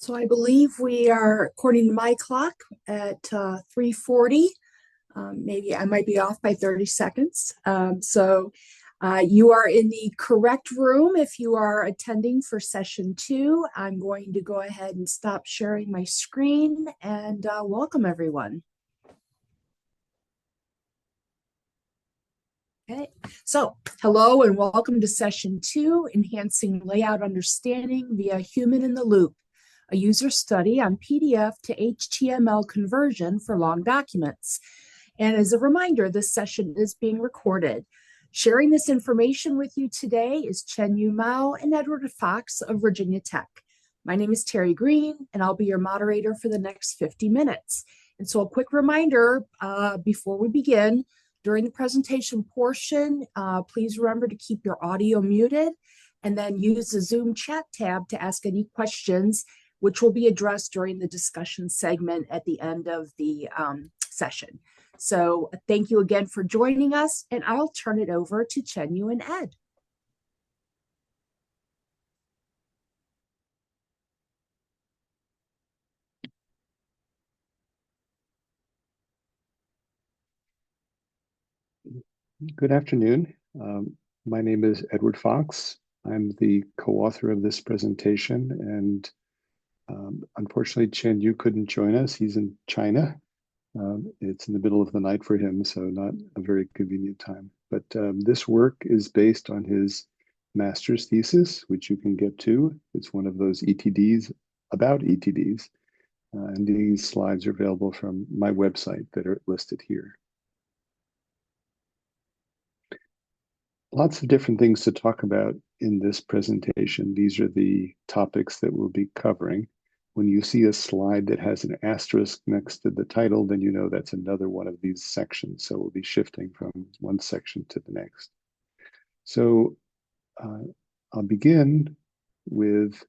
So I believe we are, according to my clock, at 3:40. Maybe I might be off by 30 seconds. You are in the correct room if you are attending for session 2. I'm going to go ahead and stop sharing my screen and welcome everyone. Okay, so hello and welcome to session 2, Enhancing Layout Understanding via Human in the Loop, a user study on PDF to HTML conversion for long documents. And as a reminder, this session is being recorded. Sharing this information with you today is Chenyu Mao and Edward Fox of Virginia Tech. My name is Teri Green, and I'll be your moderator for the next 50 minutes. And so a quick reminder before we begin, during the presentation portion, please remember to keep your audio muted and then use the Zoom chat tab to ask any questions, which will be addressed during the discussion segment at the end of the session. So thank you again for joining us, and I'll turn it over to Chenyu and Ed. Good afternoon. My name is Edward Fox. I'm the co-author of this presentation, and unfortunately, Chenyu couldn't join us. He's in China. It's in the middle of the night for him, so not a very convenient time. But this work is based on his master's thesis, which you can get to. It's one of those ETDs about ETDs. And these slides are available from my website that are listed here. Lots of different things to talk about in this presentation. These are the topics that we'll be covering. When you see a slide that has an asterisk next to the title, then you know that's another one of these sections. So we'll be shifting from one section to the next. So I'll begin with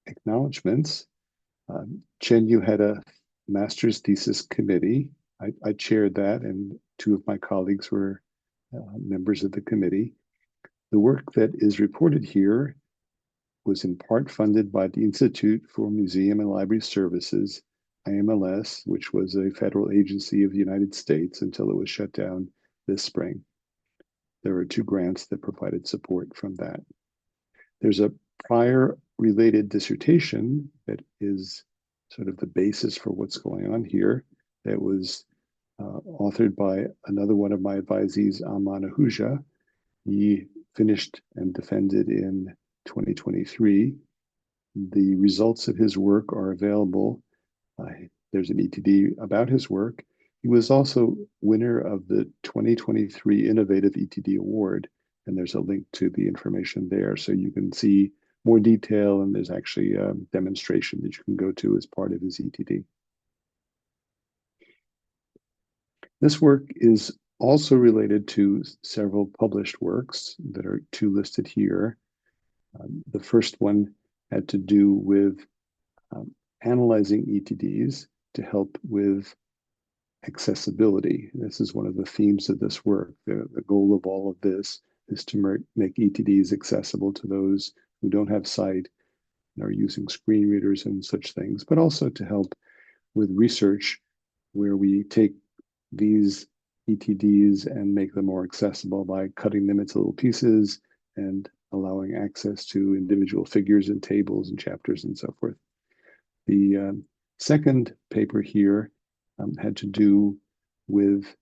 acknowledgements. Chenyu had a master's thesis committee. I chaired that, and two of my colleagues were members of the committee. The work that is reported here was in part funded by the Institute for Museum and Library Services, IMLS, which was a federal agency of the United States until it was shut down this spring. There were 2 grants that provided support from that. There's a prior related dissertation that is sort of the basis for what's going on here that was authored by another one of my advisees, Aman Ahuja. He finished and defended in 2023. The results of his work are available. There's an ETD about his work. He was also winner of the 2023 Innovative ETD Award, and there's a link to the information there. So you can see more detail, and there's actually a demonstration that you can go to as part of his ETD. This work is also related to several published works that are 2 listed here. The first one had to do with analyzing ETDs to help with accessibility. This is one of the themes of this work. The goal of all of this is to make ETDs accessible to those who don't have sight and are using screen readers and such things, but also to help with research where we take these ETDs and make them more accessible by cutting them into little pieces and allowing access to individual figures and tables and chapters and so forth. The second paper here had to do with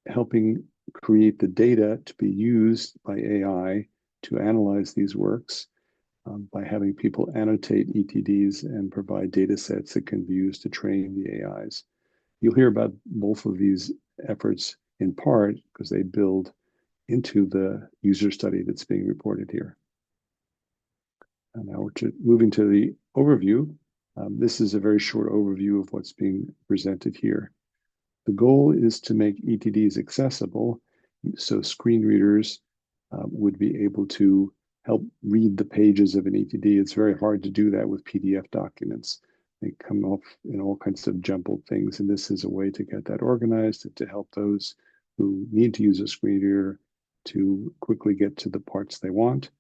helping create the data to be used by AI to analyze these works by having people annotate ETDs and provide data sets that can be used to train the AIs. You'll hear about both of these efforts in part because they build into the user study that's being reported here. And now we're moving to the overview. This is a very short overview of what's being presented here. The goal is to make ETDs accessible so screen readers would be able to help read the pages of an ETD. It's very hard to do that with PDF documents. They come off in all kinds of jumbled things, and this is a way to get that organized and to help those who need to use a screen reader to quickly get to the parts they want.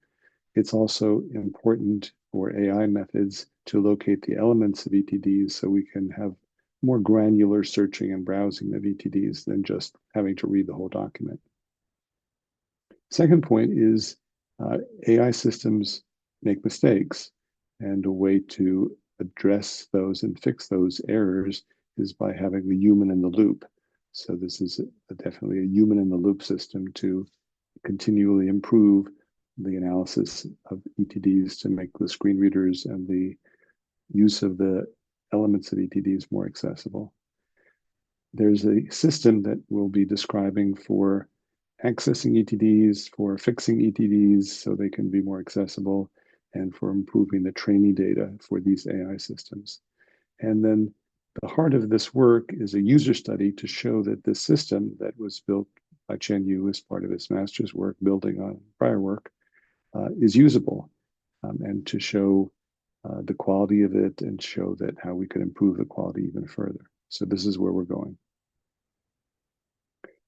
it's also important for AI methods to locate the elements of ETDs so we can have more granular searching and browsing of ETDs than just having to read the whole document. Second point is AI systems make mistakes, and a way to address those and fix those errors is by having the human in the loop. So this is definitely a human in the loop system to continually improve the analysis of ETDs to make the screen readers and the use of the elements of ETDs more accessible. There's a system that we'll be describing for accessing ETDs, for fixing ETDs so they can be more accessible, and for improving the training data for these AI systems. And then the heart of this work is a user study to show that this system that was built by Chenyu as part of his master's work, building on prior work, is usable, and to show the quality of it and show that how we could improve the quality even further. So this is where we're going.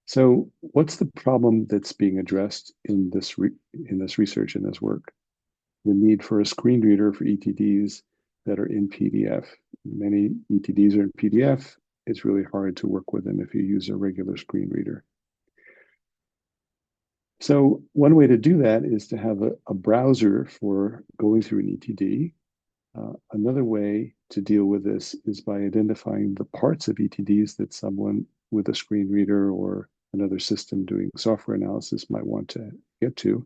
So what's the problem that's being addressed in this research, in this work? The need for a screen reader for ETDs that are in PDF. Many ETDs are in PDF. It's really hard to work with them if you use a regular screen reader. So one way to do that is to have a browser for going through an ETD. Another way to deal with this is by identifying the parts of ETDs that someone with a screen reader or another system doing software analysis might want to get to.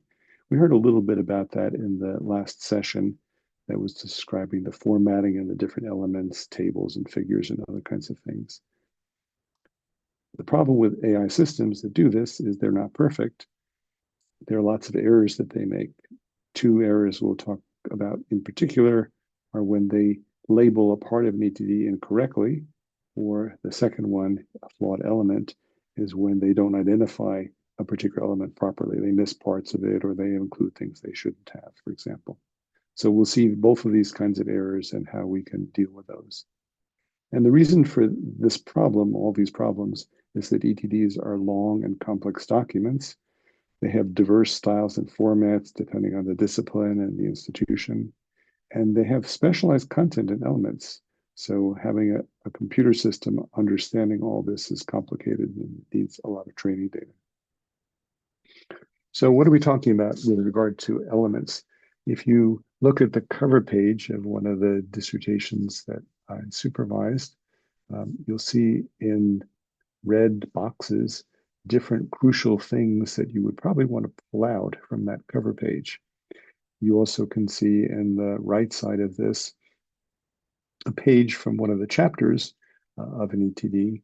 We heard a little bit about that in the last session that was describing the formatting and the different elements, tables and figures and other kinds of things. The problem with AI systems that do this is they're not perfect. There are lots of errors that they make. Two errors we'll talk about in particular are when they label a part of an ETD incorrectly, or the second one, a flawed element, is when they don't identify a particular element properly. They miss parts of it, or they include things they shouldn't have, for example. So we'll see both of these kinds of errors and how we can deal with those. And the reason for this problem, all these problems, is that ETDs are long and complex documents. They have diverse styles and formats depending on the discipline and the institution. And they have specialized content and elements. So having a computer system understanding all this is complicated and needs a lot of training data. So what are we talking about with regard to elements? If you look at the cover page of one of the dissertations that I supervised, you'll see in red boxes different crucial things that you would probably want to pull out from that cover page. You also can see in the right side of this a page from one of the chapters of an ETD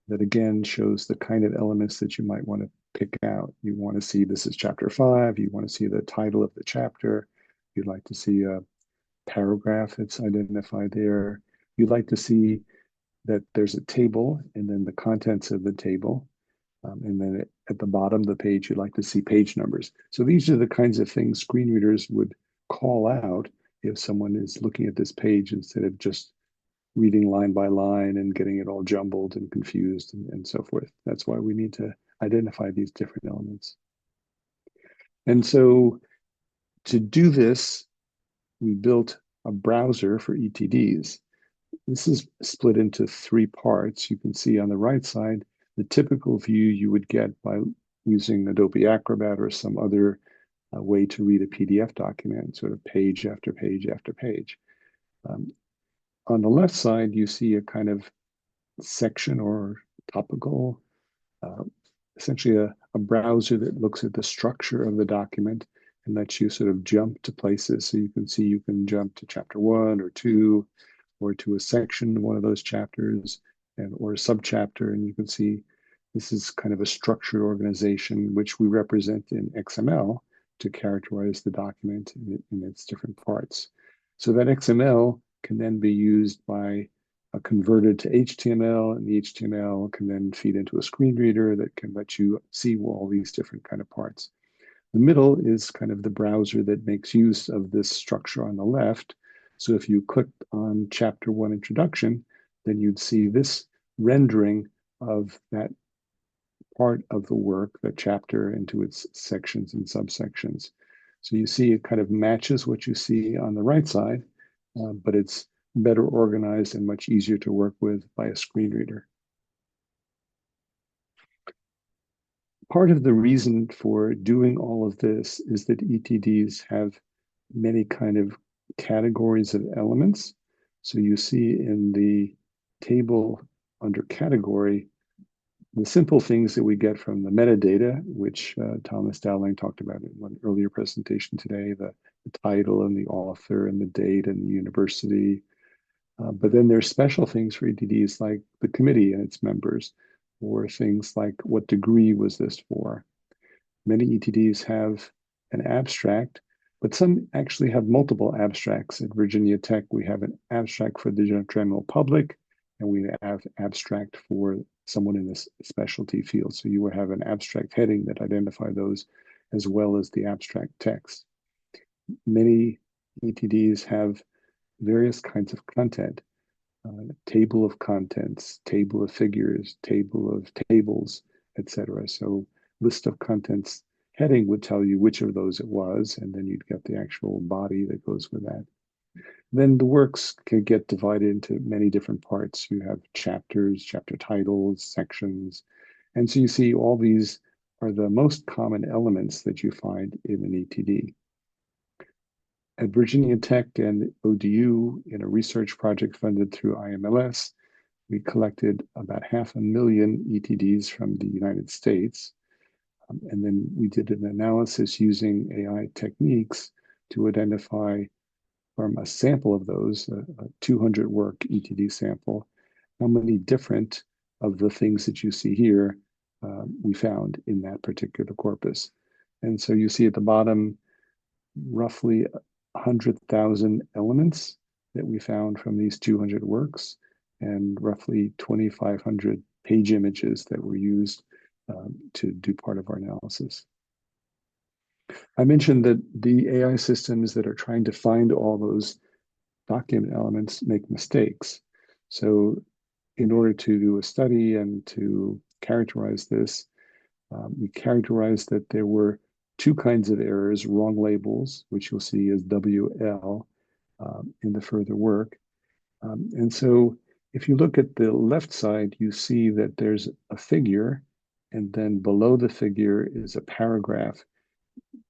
that again shows the kind of elements that you might want to pick out. You want to see this is chapter 5, you want to see the title of the chapter, you'd like to see a paragraph that's identified there, you'd like to see that there's a table and then the contents of the table. And then at the bottom of the page, you'd like to see page numbers. So these are the kinds of things screen readers would call out if someone is looking at this page instead of just reading line by line and getting it all jumbled and confused and so forth. That's why we need to identify these different elements. And so to do this, we built a browser for ETDs. This is split into 3 parts. You can see on the right side, the typical view you would get by using Adobe Acrobat or some other way to read a PDF document, sort of page after page after page. On the left side, you see a kind of section or topical, essentially a browser that looks at the structure of the document and lets you sort of jump to places. So you can see you can jump to chapter 1 or 2, or to a section, one of those chapters, or a subchapter, and you can see this is kind of a structured organization which we represent in XML to characterize the document in its different parts. So that XML can then be used by converted to HTML, and the HTML can then feed into a screen reader that can let you see all these different kind of parts. The middle is kind of the browser that makes use of this structure on the left. So if you clicked on chapter 1 introduction, then you'd see this rendering of that part of the work, the chapter, into its sections and subsections. So you see it kind of matches what you see on the right side, but it's better organized and much easier to work with by a screen reader. Part of the reason for doing all of this is that ETDs have many kind of categories of elements. So you see in the table under category, the simple things that we get from the metadata, which Thomas Dowling talked about in one earlier presentation today, the title and the author and the date and the university. But then there's special things for ETDs like the committee and its members, or things like what degree was this for. Many ETDs have an abstract, but some actually have multiple abstracts. At Virginia Tech, we have an abstract for the general public, and we have abstract for someone in this specialty field. So you would have an abstract heading that identify those as well as the abstract text. Many ETDs have various kinds of content, table of contents, table of figures, table of tables, etc. So list of contents heading would tell you which of those it was, and then you'd get the actual body that goes with that. Then the works can get divided into many different parts. You have chapters, chapter titles, sections. And so you see all these are the most common elements that you find in an ETD. At Virginia Tech and ODU, in a research project funded through IMLS, we collected about 500,000 ETDs from the United States. And then we did an analysis using AI techniques to identify from a sample of those, a 200 work ETD sample, how many different of the things that you see here we found in that particular corpus. And so you see at the bottom, roughly 100,000 elements that we found from these 200 works, and roughly 2,500 page images that were used to do part of our analysis. I mentioned that the AI systems that are trying to find all those document elements make mistakes. So in order to do a study and to characterize this, we characterized that there were two kinds of errors, wrong labels, which you'll see as WL in the further work. And so if you look at the left side, you see that there's a figure, and then below the figure is a paragraph.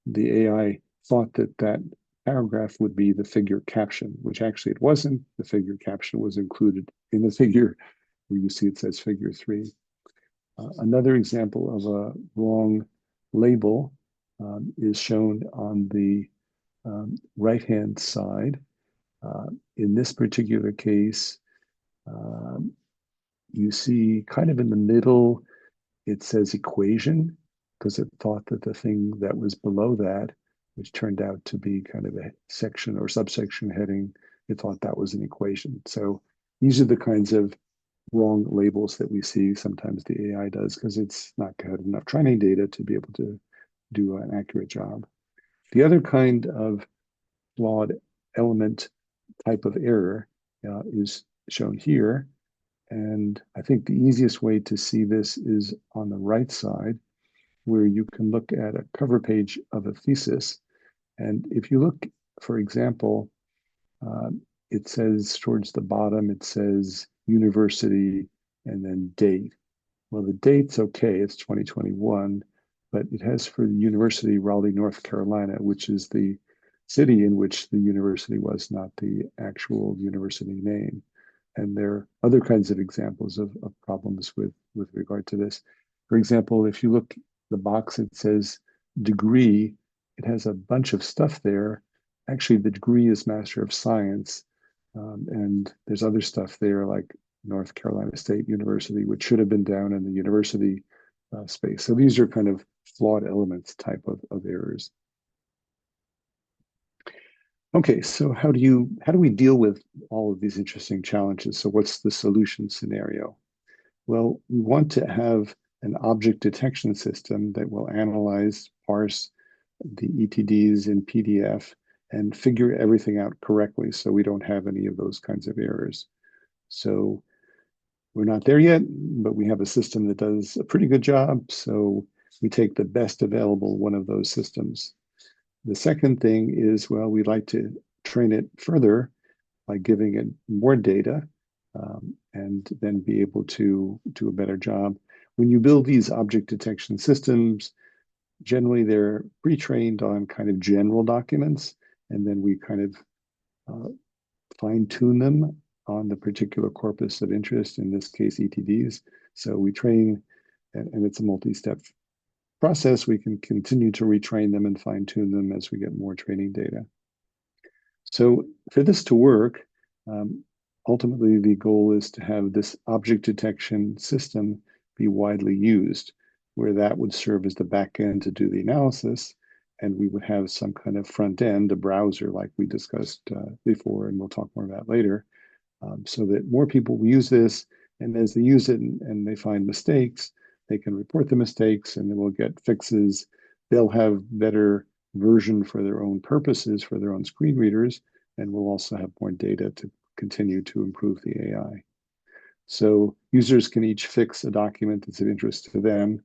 The AI thought that that paragraph would be the figure caption, which actually it wasn't. The figure caption was included in the figure where you see it says figure 3. Another example of a wrong label is shown on the right-hand side. In this particular case, you see kind of in the middle, it says equation, because it thought that the thing that was below that, which turned out to be kind of a section or subsection heading, it thought that was an equation. So these are the kinds of wrong labels that we see sometimes the AI does, because it's not got enough training data to be able to do an accurate job. The other kind of flawed element type of error is shown here. And I think the easiest way to see this is on the right side, where you can look at a cover page of a thesis. And if you look, for example, it says towards the bottom, it says university and then date. Well, the date's okay, it's 2021, but it has for the University Raleigh, North Carolina, which is the city in which the university was, not the actual university name. And there are other kinds of examples of problems with regard to this. For example, if you look the box, it says degree, it has a bunch of stuff there. Actually, the degree is Master of Science. And there's other stuff there like North Carolina State University, which should have been down in the university space. So these are kind of flawed elements type of errors. Okay, so how do we deal with all of these interesting challenges? So what's the solution scenario? Well, we want to have an object detection system that will analyze, parse the ETDs in PDF and figure everything out correctly so we don't have any of those kinds of errors. So we're not there yet, but we have a system that does a pretty good job. So we take the best available one of those systems. The second thing is, well, we'd like to train it further by giving it more data and then be able to do a better job. When you build these object detection systems, generally they're pre-trained on kind of general documents, and then we kind of fine-tune them on the particular corpus of interest, in this case, ETDs. So we train, and it's a multi-step process. We can continue to retrain them and fine-tune them as we get more training data. So for this to work, ultimately the goal is to have this object detection system be widely used, where that would serve as the back end to do the analysis, and we would have some kind of front end, a browser like we discussed before, and we'll talk more about later, so that more people will use this, and as they use it and they find mistakes, they can report the mistakes and then we'll get fixes. They'll have better version for their own purposes, for their own screen readers, and we'll also have more data to continue to improve the AI. So users can each fix a document that's of interest to them,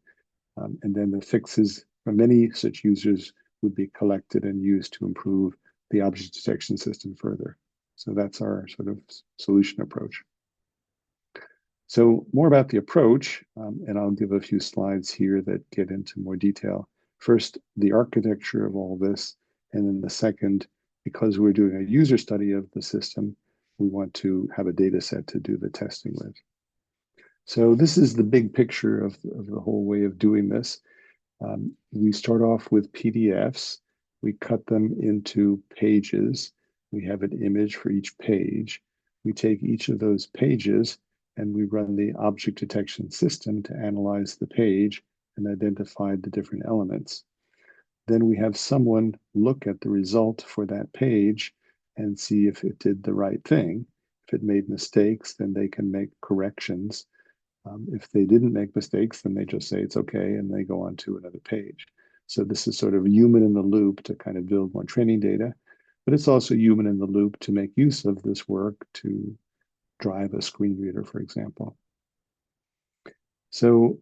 and then the fixes from many such users would be collected and used to improve the object detection system further. So that's our sort of solution approach. So more about the approach, and I'll give a few slides here that get into more detail. First, the architecture of all this, and then the second, because we're doing a user study of the system, we want to have a data set to do the testing with. So this is the big picture of the whole way of doing this. We start off with PDFs. We cut them into pages. We have an image for each page. We take each of those pages and we run the object detection system to analyze the page and identify the different elements. Then we have someone look at the result for that page and see if it did the right thing. If it made mistakes, then they can make corrections. If they didn't make mistakes, then they just say it's okay and they go on to another page. So this is sort of human in the loop to kind of build more training data, but it's also human in the loop to make use of this work to drive a screen reader, for example. So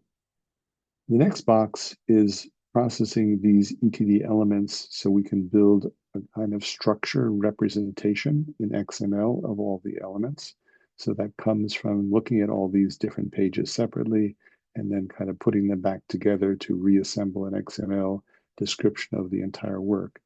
the next box is processing these ETD elements so we can build a kind of structure representation in XML of all the elements. So that comes from looking at all these different pages separately and then kind of putting them back together to reassemble an XML description of the entire work.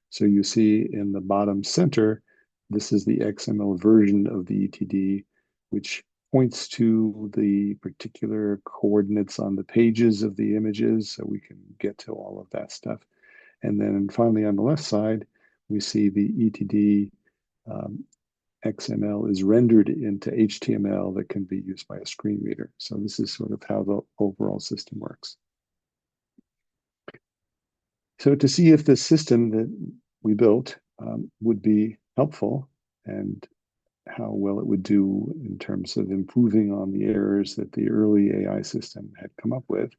So you see in the bottom center, this is the XML version of the ETD, which points to the particular coordinates on the pages of the images, so we can get to all of that stuff. And then finally on the left side, we see the ETD XML is rendered into HTML that can be used by a screen reader. So this is sort of how the overall system works. So to see if the system that we built would be helpful and how well it would do in terms of improving on the errors that the early AI system had come up with,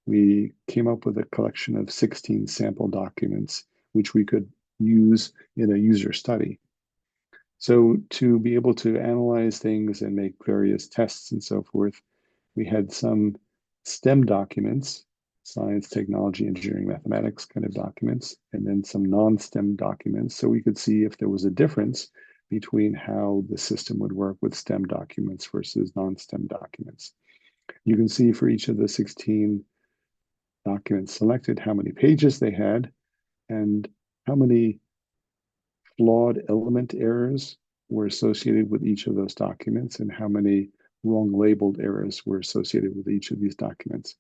we came up with a collection of 16 sample documents, which we could use in a user study. So to be able to analyze things and make various tests and so forth, we had some STEM documents, science, technology, engineering, mathematics kind of documents, and then some non-STEM documents. So we could see if there was a difference between how the system would work with STEM documents versus non-STEM documents. You can see for each of the 16 documents selected how many pages they had and how many flawed element errors were associated with each of those documents and how many wrong labeled errors were associated with each of these documents.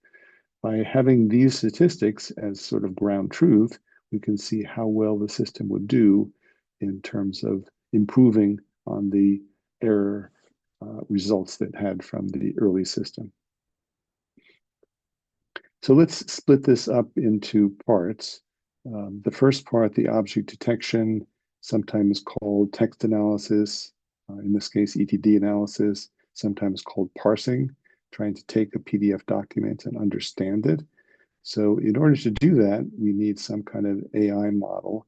By having these statistics as sort of ground truth, we can see how well the system would do in terms of improving on the error results that had from the early system. So let's split this up into parts. The first part, the object detection, sometimes called text analysis, in this case, ETD analysis, sometimes called parsing, trying to take a PDF document and understand it. So in order to do that, we need some kind of AI model.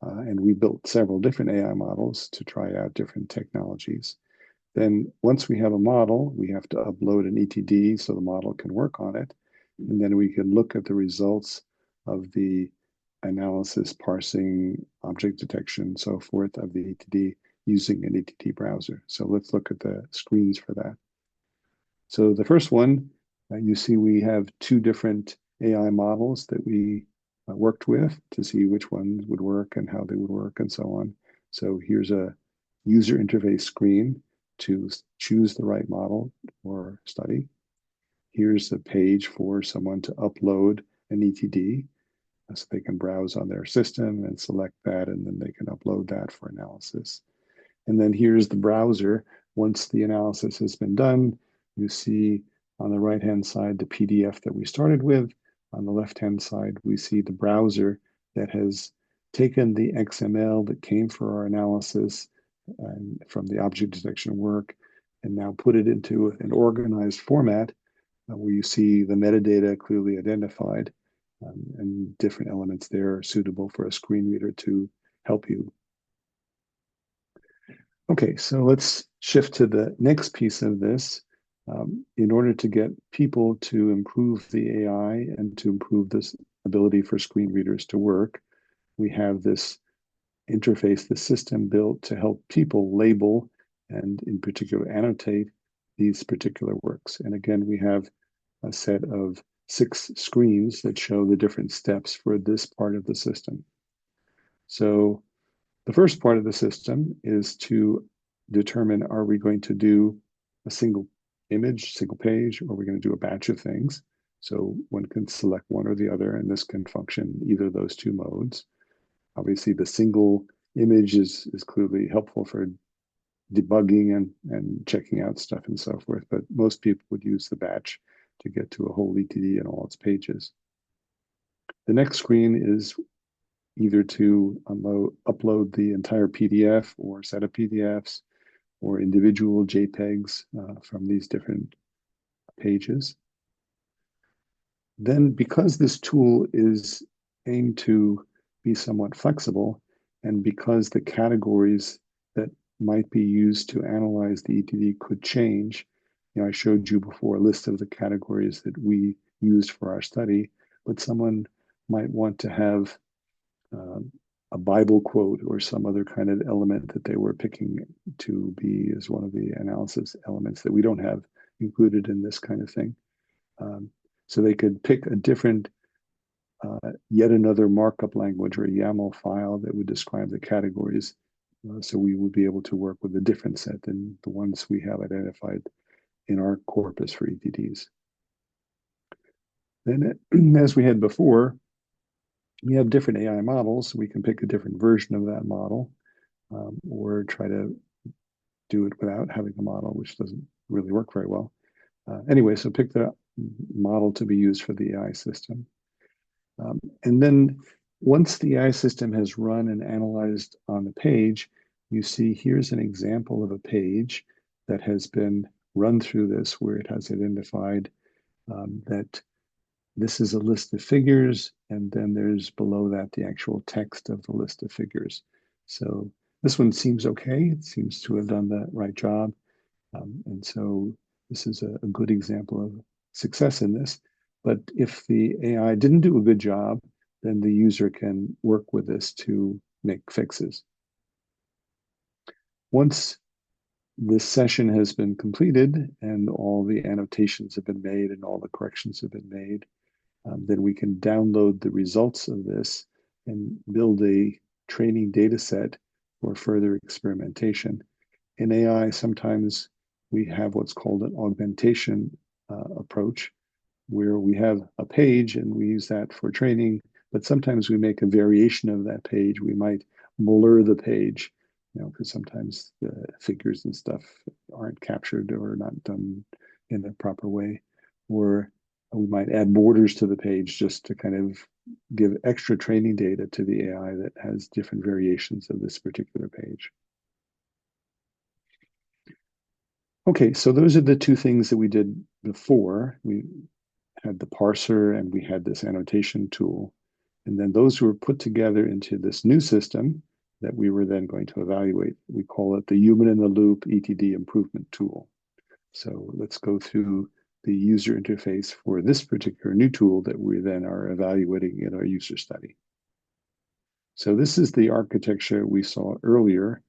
And we built several different AI models to try out different technologies. Then once we have a model, we have to upload an ETD so the model can work on it. And then we can look at the results of the analysis, parsing, object detection, so forth of the ETD using an ETD browser. So let's look at the screens for that. So the first one, you see we have two different AI models that we worked with to see which ones would work and how they would work and so on. So here's a user interface screen to choose the right model for study. Here's a page for someone to upload an ETD so they can browse on their system and select that, and then they can upload that for analysis. And then here's the browser. Once the analysis has been done, you see on the right-hand side the PDF that we started with. On the left-hand side, we see the browser that has taken the XML that came for our analysis from the object detection work and now put it into an organized format where you see the metadata clearly identified and different elements there are suitable for a screen reader to help you. Okay, so let's shift to the next piece of this. In order to get people to improve the AI and to improve this ability for screen readers to work, we have this interface, the system built to help people label and in particular annotate these particular works. And again, we have a set of 6 screens that show the different steps for this part of the system. So the first part of the system is to determine, are we going to do a single image, single page, or are we going to do a batch of things? So one can select one or the other, and this can function either of those 2 modes. Obviously, the single image is clearly helpful for debugging and checking out stuff and so forth, but most people would use the batch to get to a whole ETD and all its pages. The next screen is either to upload the entire PDF or set of PDFs or individual JPEGs from these different pages. Then, because this tool is aimed to be somewhat flexible, and because the categories that might be used to analyze the ETD could change, I showed you before a list of the categories that we used for our study, but someone might want to have a Bible quote or some other kind of element that they were picking to be as one of the analysis elements that we don't have included in this kind of thing. So they could pick a different, yet another markup language or a YAML file that would describe the categories. So we would be able to work with a different set than the ones we have identified in our corpus for ETDs. Then, as we had before, we have different AI models. We can pick a different version of that model or try to do it without having a model, which doesn't really work very well. Anyway, so pick the model to be used for the AI system. And then once the AI system has run and analyzed on the page, you see here's an example of a page that has been run through this where it has identified that this is a list of figures, and then there's below that the actual text of the list of figures. So this one seems okay. It seems to have done the right job. And so this is a good example of success in this. But if the AI didn't do a good job, then the user can work with this to make fixes. Once this session has been completed and all the annotations have been made and all the corrections have been made, then we can download the results of this and build a training data set for further experimentation. In AI, sometimes we have what's called an augmentation approach, where we have a page and we use that for training, but sometimes we make a variation of that page. We might blur the page, because sometimes the figures and stuff aren't captured or not done in the proper way. Or we might add borders to the page just to kind of give extra training data to the AI that has different variations of this particular page. Okay, so those are the 2 things that we did before. We had the parser and we had this annotation tool. And then those were put together into this new system that we were then going to evaluate. We call it the Human in the Loop ETD Improvement Tool. So let's go through the user interface for this particular new tool that we then are evaluating in our user study. So this is the architecture we saw earlier,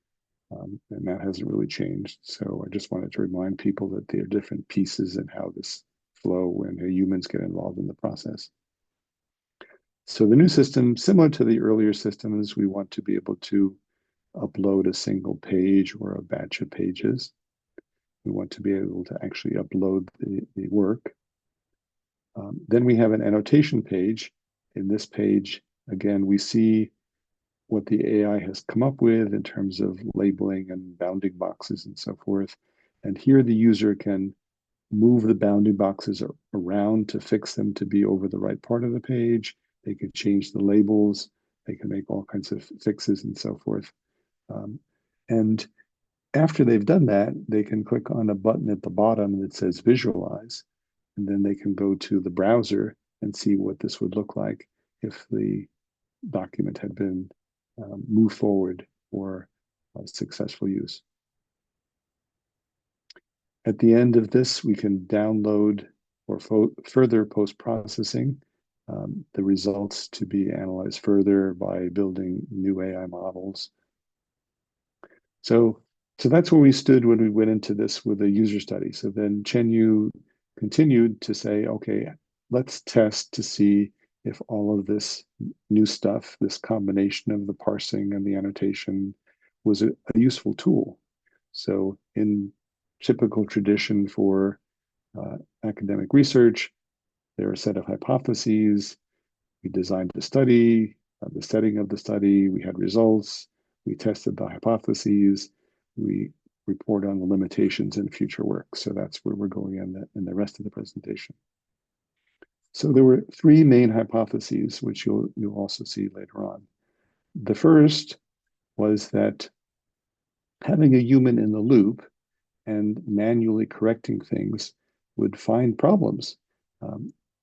and that hasn't really changed. So I just wanted to remind people that there are different pieces in how this flow when humans get involved in the process. So the new system, similar to the earlier systems, we want to be able to upload a single page or a batch of pages. We want to be able to actually upload the work. Then we have an annotation page. In this page, again, we see what the AI has come up with in terms of labeling and bounding boxes and so forth. And here the user can move the bounding boxes around to fix them to be over the right part of the page. They can change the labels. They can make all kinds of fixes and so forth. And after they've done that, they can click on a button at the bottom that says visualize. And then they can go to the browser and see what this would look like if the document had been moved forward for successful use. At the end of this, we can download or further post-processing the results to be analyzed further by building new AI models. So that's where we stood when we went into this with a user study. So then Chenyu continued to say, okay, let's test to see if all of this new stuff, this combination of the parsing and the annotation, was a useful tool. So in typical tradition for academic research, there are a set of hypotheses. We designed the study, the setting of the study, we had results, we tested the hypotheses, we report on the limitations in future work. So that's where we're going in the rest of the presentation. So there were three main hypotheses, which you'll also see later on. The first was that having a human in the loop and manually correcting things would find problems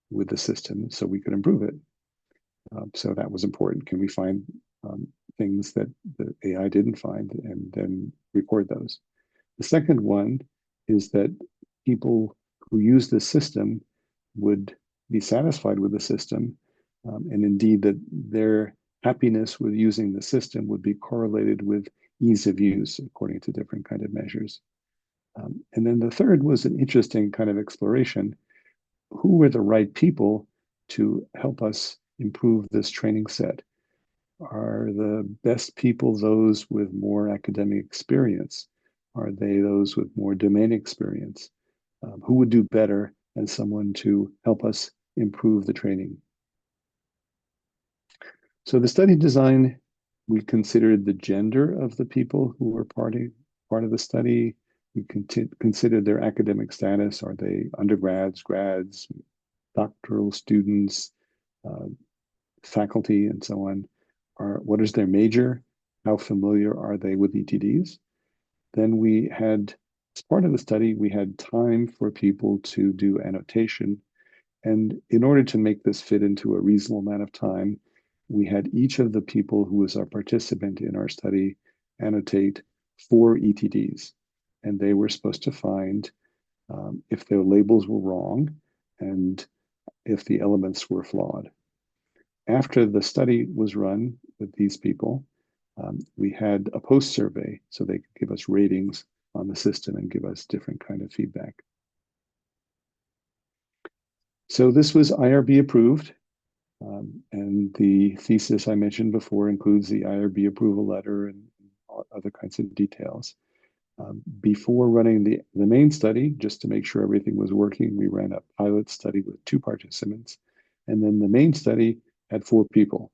with the system so we could improve it. So that was important. Can we find things that the AI didn't find and then record those? The second one is that people who use the system would be satisfied with the system, and indeed that their happiness with using the system would be correlated with ease of use according to different kind of measures. And then the third was an interesting kind of exploration. Who were the right people to help us improve this training set? Are the best people those with more academic experience? Are they those with more domain experience? Who would do better as someone to help us improve the training? So the study design, we considered the gender of the people who were part of the study. We considered their academic status. Are they undergrads, grads, doctoral students, faculty, and so on? What is their major? How familiar are they with ETDs? Then we had, as part of the study, we had time for people to do annotation. And in order to make this fit into a reasonable amount of time, we had each of the people who was our participant in our study annotate 4 ETDs. And they were supposed to find if their labels were wrong and if the elements were flawed. After the study was run with these people, we had a post survey so they could give us ratings on the system and give us different kind of feedback. So this was IRB approved, and the thesis I mentioned before includes the IRB approval letter and other kinds of details. Before running the main study, just to make sure everything was working, we ran a pilot study with 2 participants, and then the main study had 4 people.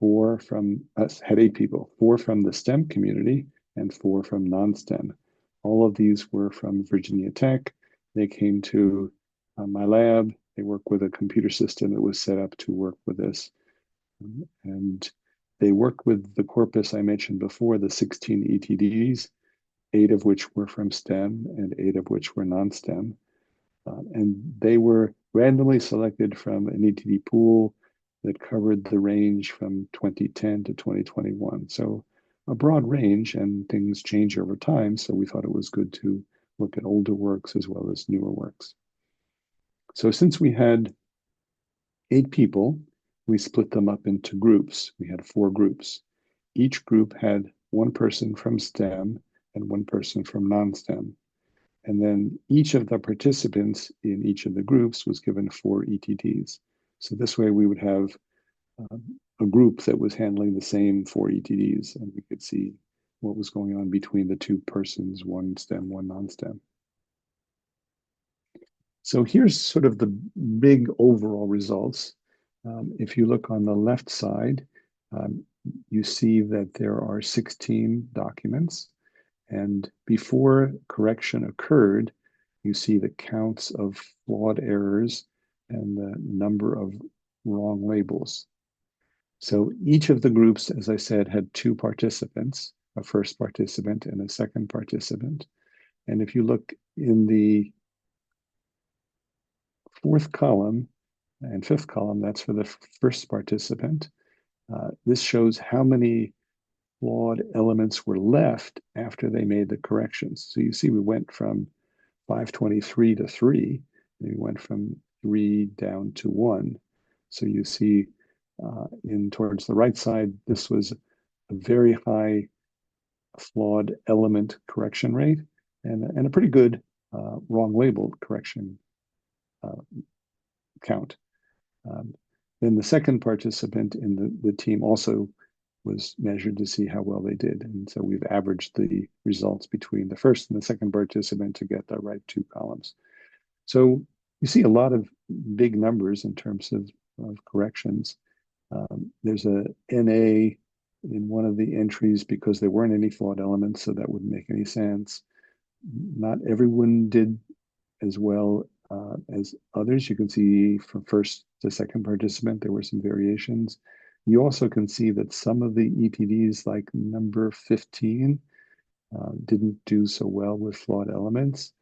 4 from us had 8 people, 4 from the STEM community and 4 from non-STEM. All of these were from Virginia Tech. They came to my lab. They work with a computer system that was set up to work with this. And they worked with the corpus I mentioned before, the 16 ETDs, 8 of which were from STEM and 8 of which were non-STEM. And they were randomly selected from an ETD pool that covered the range from 2010 to 2021. So a broad range, and things change over time. So we thought it was good to look at older works as well as newer works. So since we had 8 people, we split them up into groups. We had 4 groups. Each group had one person from STEM and one person from non-STEM. And then each of the participants in each of the groups was given 4 ETDs. So this way we would have a group that was handling the same 4 ETDs, and we could see what was going on between the 2 persons, one STEM, one non-STEM. So here's sort of the big overall results. If you look on the left side, you see that there are 16 documents. And before correction occurred, you see the counts of flawed errors and the number of wrong labels. So each of the groups, as I said, had 2 participants, a first participant and a second participant. And if you look in the 4th column and 5th column, that's for the first participant. This shows how many flawed elements were left after they made the corrections. So you see we went from 523 to 3, and we went from 3 down to 1. So you see in towards the right side, this was a very high flawed element correction rate and a pretty good wrong label correction count. Then the second participant in the team also was measured to see how well they did. And so we've averaged the results between the first and the second participant to get the right 2 columns. So you see a lot of big numbers in terms of corrections. There's a NA in one of the entries because there weren't any flawed elements, so that wouldn't make any sense. Not everyone did as well as others. You can see from first to second participant, there were some variations. You also can see that some of the ETDs, like number 15, didn't do so well with flawed elements.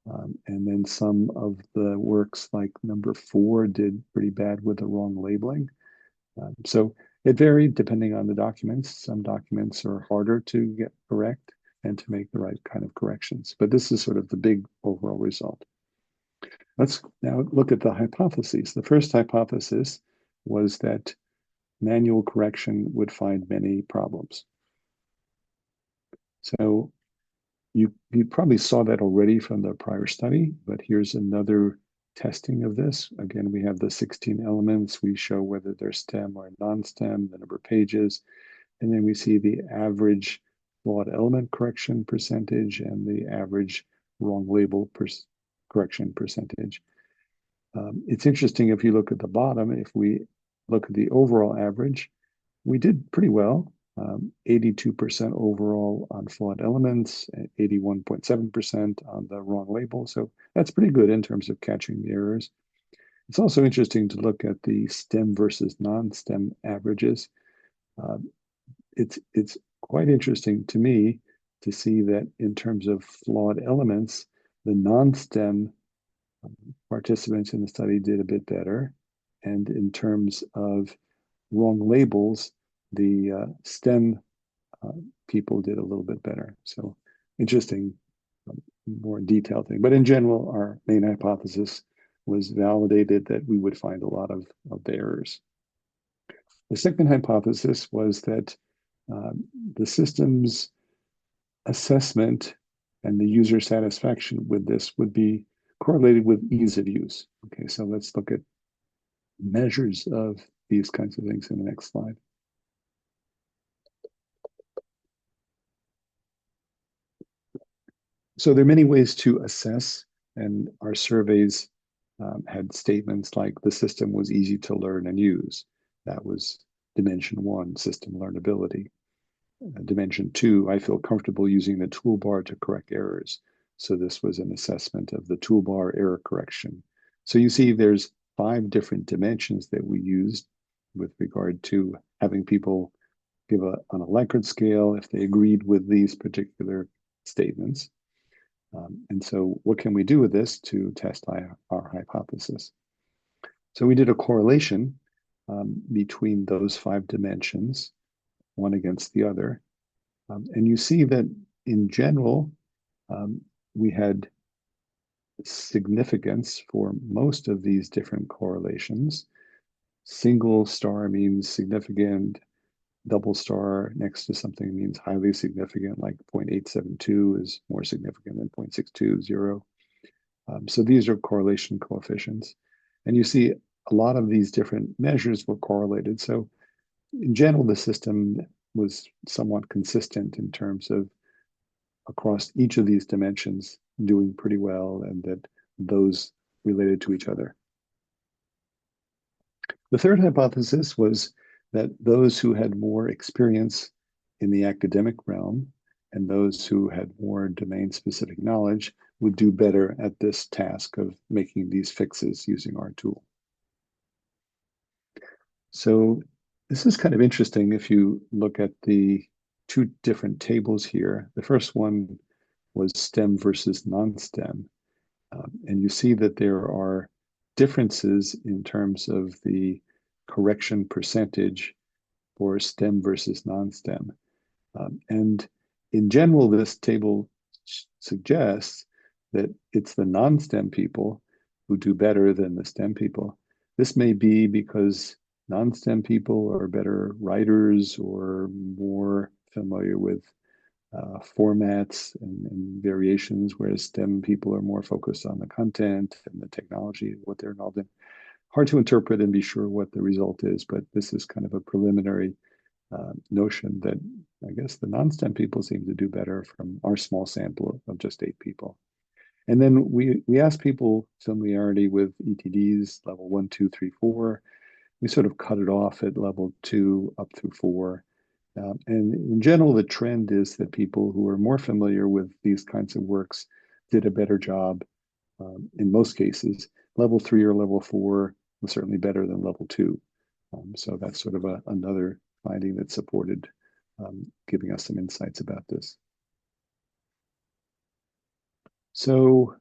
And then some of the works, like number 4, did pretty bad with the wrong labeling. So it varied depending on the documents. Some documents are harder to get correct and to make the right kind of corrections. But this is sort of the big overall result. Let's now look at the hypotheses. The first hypothesis was that manual correction would find many problems. So you probably saw that already from the prior study, but here's another testing of this. Again, we have the 16 elements. We show whether they're STEM or non-STEM, the number of pages, and then we see the average flawed element correction percentage and the average wrong label correction percentage. It's interesting if you look at the bottom, if we look at the overall average, we did pretty well. 82% overall on flawed elements, 81.7% on the wrong label. So that's pretty good in terms of catching the errors. It's also interesting to look at the STEM versus non-STEM averages. It's quite interesting to me to see that in terms of flawed elements, the non-STEM participants in the study did a bit better. And in terms of wrong labels, the STEM people did a little bit better. So interesting, more detailed thing. But in general, our main hypothesis was validated that we would find a lot of the errors. The second hypothesis was that the system's assessment and the user satisfaction with this would be correlated with ease of use. Okay, so let's look at measures of these kinds of things in the next slide. So there are many ways to assess, and our surveys had statements like the system was easy to learn and use. That was dimension 1, system learnability. Dimension 2, I feel comfortable using the toolbar to correct errors. So this was an assessment of the toolbar error correction. So you see there's 5 different dimensions that we used with regard to having people give on a Likert scale if they agreed with these particular statements. And so what can we do with this to test our hypothesis? So we did a correlation between those 5 dimensions, one against the other. And you see that in general, we had significance for most of these different correlations. single star means significant, double star next to something means highly significant, like 0.872 is more significant than 0.620. So these are correlation coefficients. And you see a lot of these different measures were correlated. So in general, the system was somewhat consistent in terms of across each of these dimensions doing pretty well, and that those related to each other. The third hypothesis was that those who had more experience in the academic realm and those who had more domain-specific knowledge would do better at this task of making these fixes using our tool. So this is kind of interesting if you look at the two different tables here. The first one was STEM versus non-STEM. And you see that there are differences in terms of the correction percentage for STEM versus non-STEM. And in general, this table suggests that it's the non-STEM people who do better than the STEM people. This may be because non-STEM people are better writers or more familiar with formats and variations, whereas STEM people are more focused on the content and the technology, what they're involved in. Hard to interpret and be sure what the result is, but this is kind of a preliminary notion that I guess the non-STEM people seem to do better from our small sample of just 8 people. And then we asked people familiarity with ETDs, level 1, 2, 3, 4. We sort of cut it off at level 2 up through 4. And in general, the trend is that people who are more familiar with these kinds of works did a better job in most cases. Level 3 or level 4 was certainly better than level 2. So that's sort of another finding that supported giving us some insights about this. So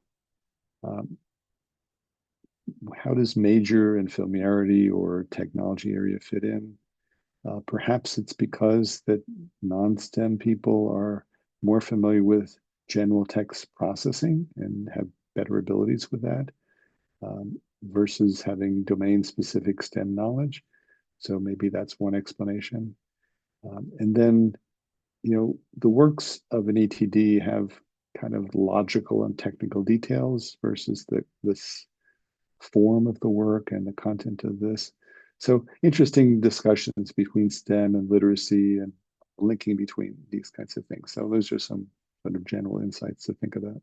how does major and familiarity or technology area fit in? Perhaps it's because that non-STEM people are more familiar with general text processing and have better abilities with that versus having domain-specific STEM knowledge. So maybe that's one explanation. And then, the works of an ETD have kind of logical and technical details versus this form of the work and the content of this. So interesting discussions between STEM and literacy and linking between these kinds of things. So those are some sort of general insights to think about.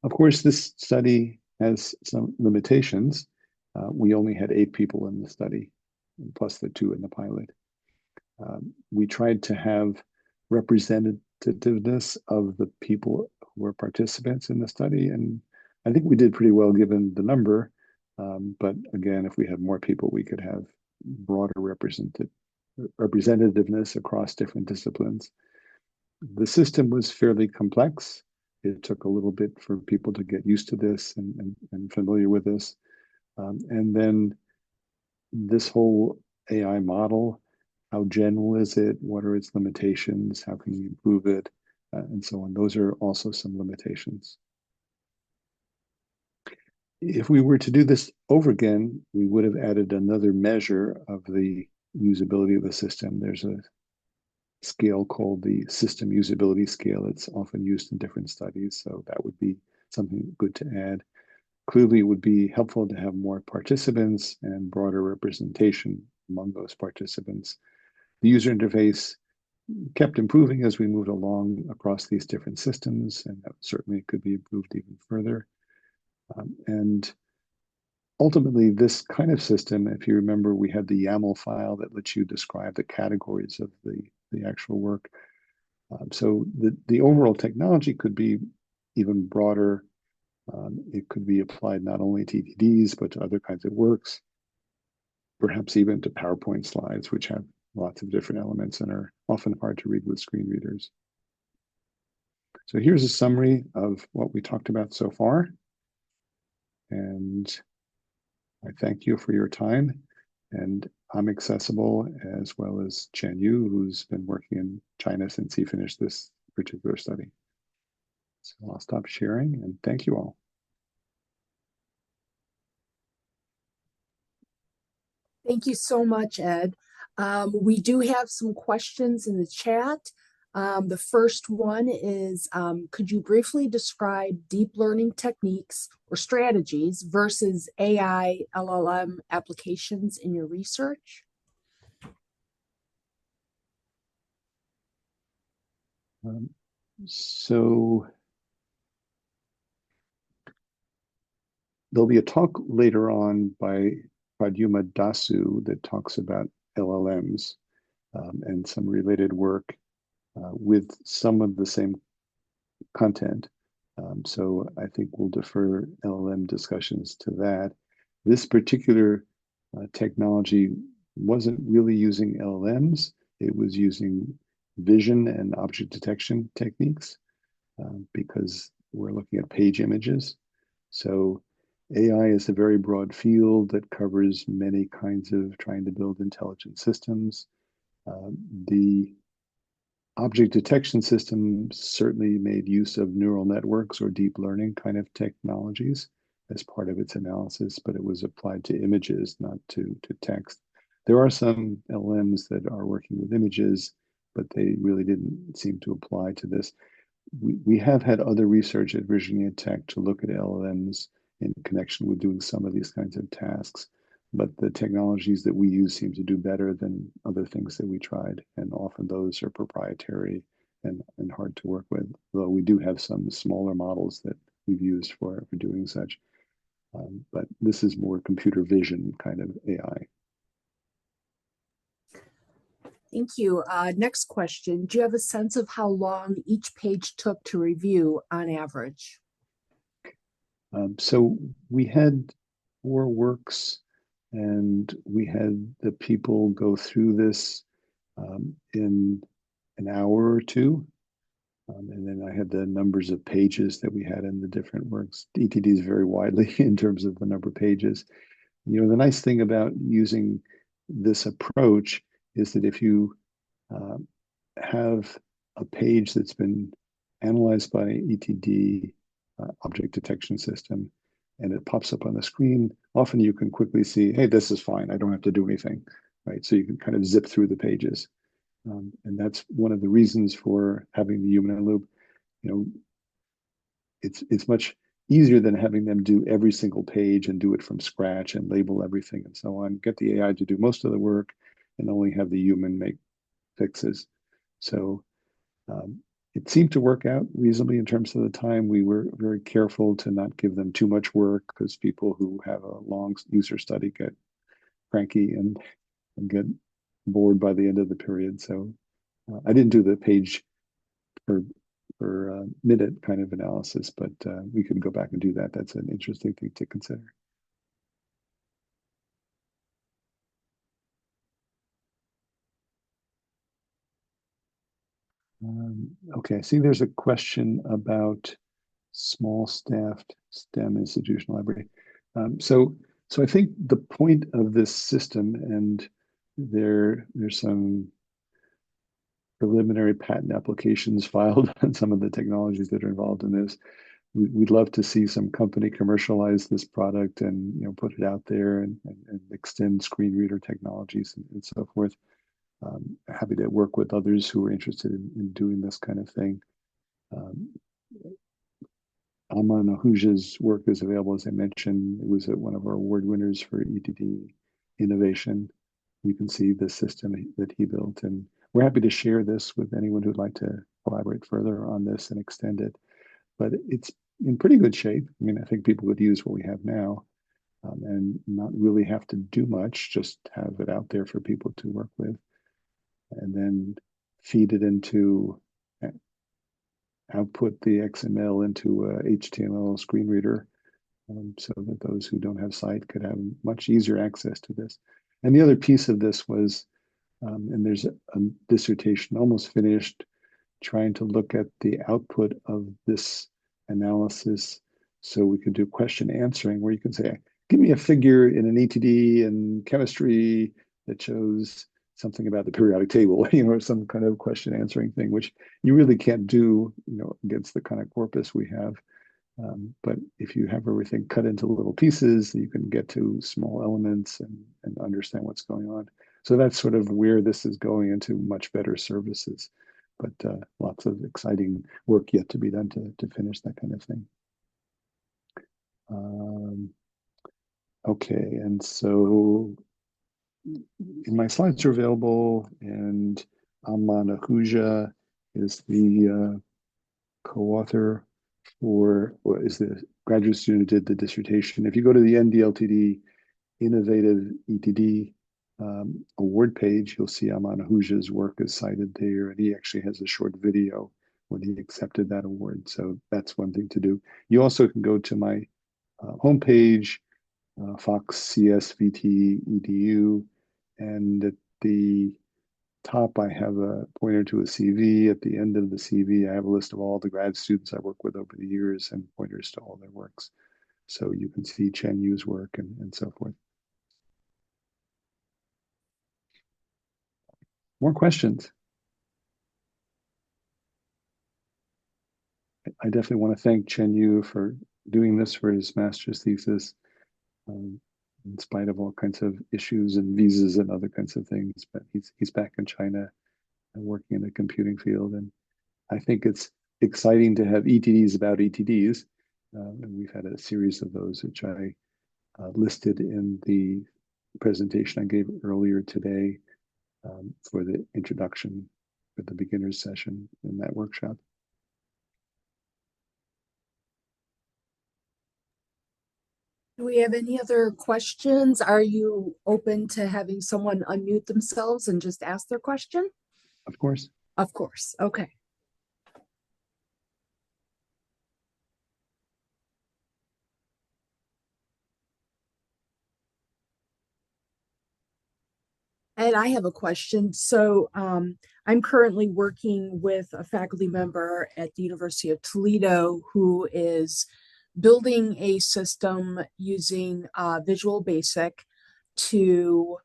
Of course, this study has some limitations. We only had 8 people in the study, plus the 2 in the pilot. We tried to have representativeness of the people who were participants in the study, and I think we did pretty well given the number. But again, if we had more people, we could have broader representativeness across different disciplines. The system was fairly complex. It took a little bit for people to get used to this and familiar with this. And then this whole AI model, how general is it? What are its limitations? How can you improve it? And so on. Those are also some limitations. If we were to do this over again, we would have added another measure of the usability of the system. There's a scale called the system usability scale. It's often used in different studies, so that would be something good to add. Clearly, it would be helpful to have more participants and broader representation among those participants. The user interface kept improving as we moved along across these different systems, and that certainly could be improved even further. And ultimately, this kind of system, if you remember, we had the YAML file that lets you describe the categories of the actual work. So the overall technology could be even broader. It could be applied not only to ETDs, but to other kinds of works, perhaps even to PowerPoint slides, which have lots of different elements and are often hard to read with screen readers. So here's a summary of what we talked about so far. And I thank you for your time. And I'm accessible, as well as Chenyu, who's been working in China since he finished this particular study. So I'll stop sharing and thank you all. Thank you so much, Ed. We do have some questions in the chat. The first one is, could you briefly describe deep learning techniques or strategies versus AI LLM applications in your research? So there'll be a talk later on by Pradyuma Dasu that talks about LLMs and some related work with some of the same content. So I think we'll defer LLM discussions to that. This particular technology wasn't really using LLMs. It was using vision and object detection techniques because we're looking at page images. So AI is a very broad field that covers many kinds of trying to build intelligent systems. The object detection system certainly made use of neural networks or deep learning kind of technologies as part of its analysis, but it was applied to images, not to text. There are some LLMs that are working with images, but they really didn't seem to apply to this. We have had other research at Virginia Tech to look at LLMs in connection with doing some of these kinds of tasks. But the technologies that we use seem to do better than other things that we tried. And often those are proprietary and hard to work with, though we do have some smaller models that we've used for doing such. But this is more computer vision kind of AI. Thank you. Next question. Do you have a sense of how long each page took to review on average? So we had 4 works, and we had the people go through this in an hour or two. And then I had the numbers of pages that we had in the different works. ETDs vary widely in terms of the number of pages. You know, the nice thing about using this approach is that if you have a page that's been analyzed by ETD, object detection system, and it pops up on the screen, often you can quickly see, hey, this is fine. I don't have to do anything, right? So you can kind of zip through the pages. And that's one of the reasons for having the human in the loop. You know, it's much easier than having them do every single page and do it from scratch and label everything and so on. Get the AI to do most of the work and only have the human make fixes. So it seemed to work out reasonably in terms of the time. We were very careful to not give them too much work because people who have a long user study get cranky and get bored by the end of the period. So I didn't do the page per minute kind of analysis, but we could go back and do that. That's an interesting thing to consider. Okay, I see there's a question about small staffed STEM institutional library. So I think the point of this system, and there's some preliminary patent applications filed on some of the technologies that are involved in this. We'd love to see some company commercialize this product and put it out there and extend screen reader technologies and so forth. Happy to work with others who are interested in doing this kind of thing. Aman Ahuja's work is available, as I mentioned. It was one of our award winners for ETD innovation. You can see the system that he built, and we're happy to share this with anyone who'd like to collaborate further on this and extend it. But it's in pretty good shape. I mean, I think people would use what we have now and not really have to do much, just have it out there for people to work with, and then feed it into output the XML into a HTML screen reader so that those who don't have sight could have much easier access to this. And the other piece of this was, and there's a dissertation almost finished, trying to look at the output of this analysis so we could do question answering where you can say, give me a figure in an ETD and chemistry that shows something about the periodic table, or some kind of question answering thing, which you really can't do, against the kind of corpus we have. But if you have everything cut into little pieces, you can get to small elements and understand what's going on. So that's sort of where this is going, into much better services. But lots of exciting work yet to be done to finish that kind of thing. Okay, and so my slides are available, and Amman Ahuja is the co-author or is the graduate student who did the dissertation. If you go to the NDLTD Innovative ETD award page, you'll see Amman Ahuja's work is cited there, and he actually has a short video when he accepted that award. So that's one thing to do. You also can go to my homepage, Fox CSVT EDU, and at the top, I have a pointer to a CV. At the end of the CV, I have a list of all the grad students I worked with over the years and pointers to all their works. So you can see Chenyu's work and so forth. More questions? I definitely want to thank Chenyu for doing this for his master's thesis, in spite of all kinds of issues and visas and other kinds of things. But he's back in China and working in the computing field. And I think it's exciting to have ETDs about ETDs. And we've had a series of those, which I listed in the presentation I gave earlier today for the introduction for the beginner's session in that workshop. Do we have any other questions? Are you open to having someone unmute themselves and just ask their question? Of course. Of course. Okay. And I have a question. So I'm currently working with a faculty member at the University of Toledo who is building a system using Visual Basic to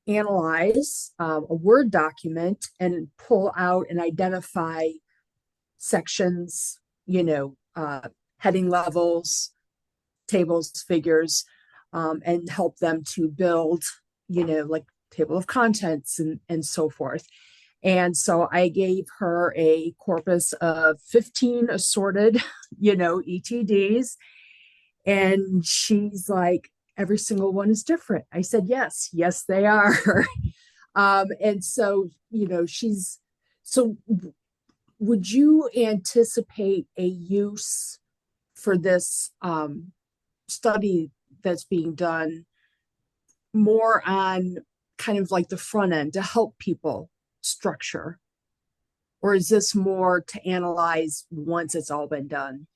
analyze a Word document and pull out and identify sections, heading levels, tables, figures, and help them to build, like table of contents and so forth. And so I gave her a corpus of 15 assorted, ETDs. And she's like, every single one is different. I said, yes, they are. And so, so would you anticipate a use for this study that's being done more on kind of like the front end to help people structure? Or is this more to analyze once it's all been done?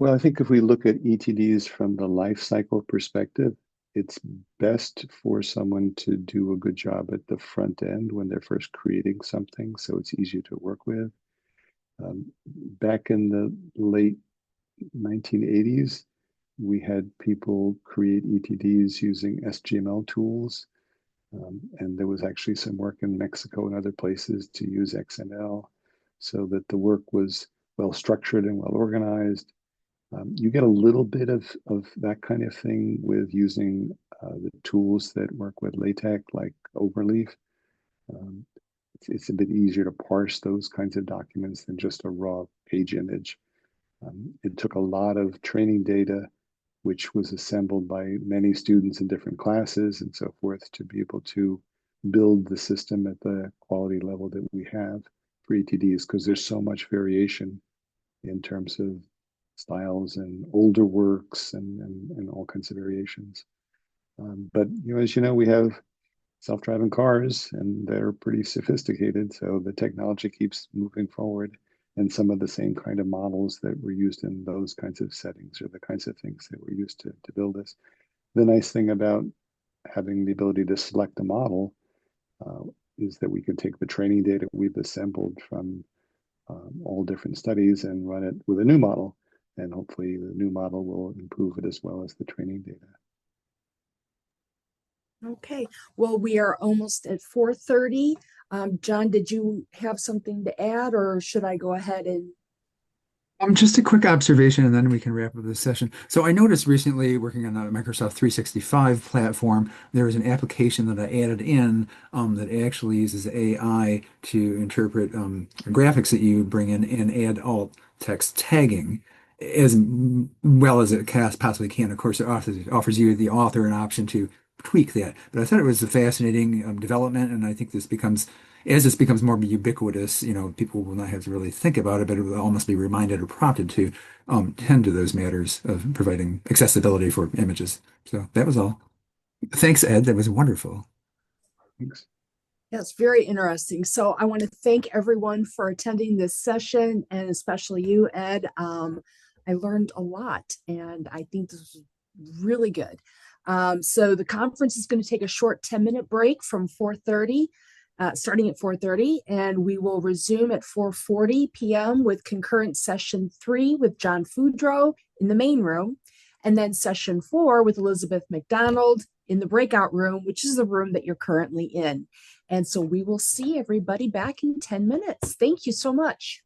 Well, I think if we look at ETDs from the life cycle perspective, it's best for someone to do a good job at the front end when they're first creating something, so it's easier to work with. Back in the late 1980s, we had people create ETDs using SGML tools. And there was actually some work in Mexico and other places to use XML so that the work was well structured and well organized. You get a little bit of that kind of thing with using the tools that work with LaTeX, like Overleaf. It's a bit easier to parse those kinds of documents than just a raw page image. It took a lot of training data, which was assembled by many students in different classes and so forth, to be able to build the system at the quality level that we have for ETDs, because there's so much variation in terms of styles and older works and all kinds of variations. But as you know, we have self-driving cars and they're pretty sophisticated. So the technology keeps moving forward. And some of the same kind of models that were used in those kinds of settings are the kinds of things that we're used to build this. The nice thing about having the ability to select a model is that we can take the training data we've assembled from all different studies and run it with a new model. And hopefully the new model will improve it as well as the training data. Okay, well, we are almost at 4:30. John, did you have something to add, or should I go ahead and? Just a quick observation, and then we can wrap up this session. So I noticed recently, working on the Microsoft 365 platform, there was an application that I added in that actually uses AI to interpret graphics that you bring in and add alt text tagging as well as it possibly can. Of course, it offers you, the author, an option to tweak that. But I thought it was a fascinating development, and I think as this becomes more ubiquitous, people will not have to really think about it, but it will almost be reminded or prompted to tend to those matters of providing accessibility for images. So that was all. Thanks, Ed. That was wonderful. Thanks. Yes, very interesting. So I want to thank everyone for attending this session, and especially you, Ed. I learned a lot, and I think this was really good. So the conference is going to take a short 10-minute break from 4:30. Starting at 4:30, and we will resume at 4:40 p.m. with concurrent session 3 with John Foudreau in the main room, and then session 4 with Elizabeth McDonald in the breakout room, which is the room that you're currently in. And so we will see everybody back in 10 minutes. Thank you so much.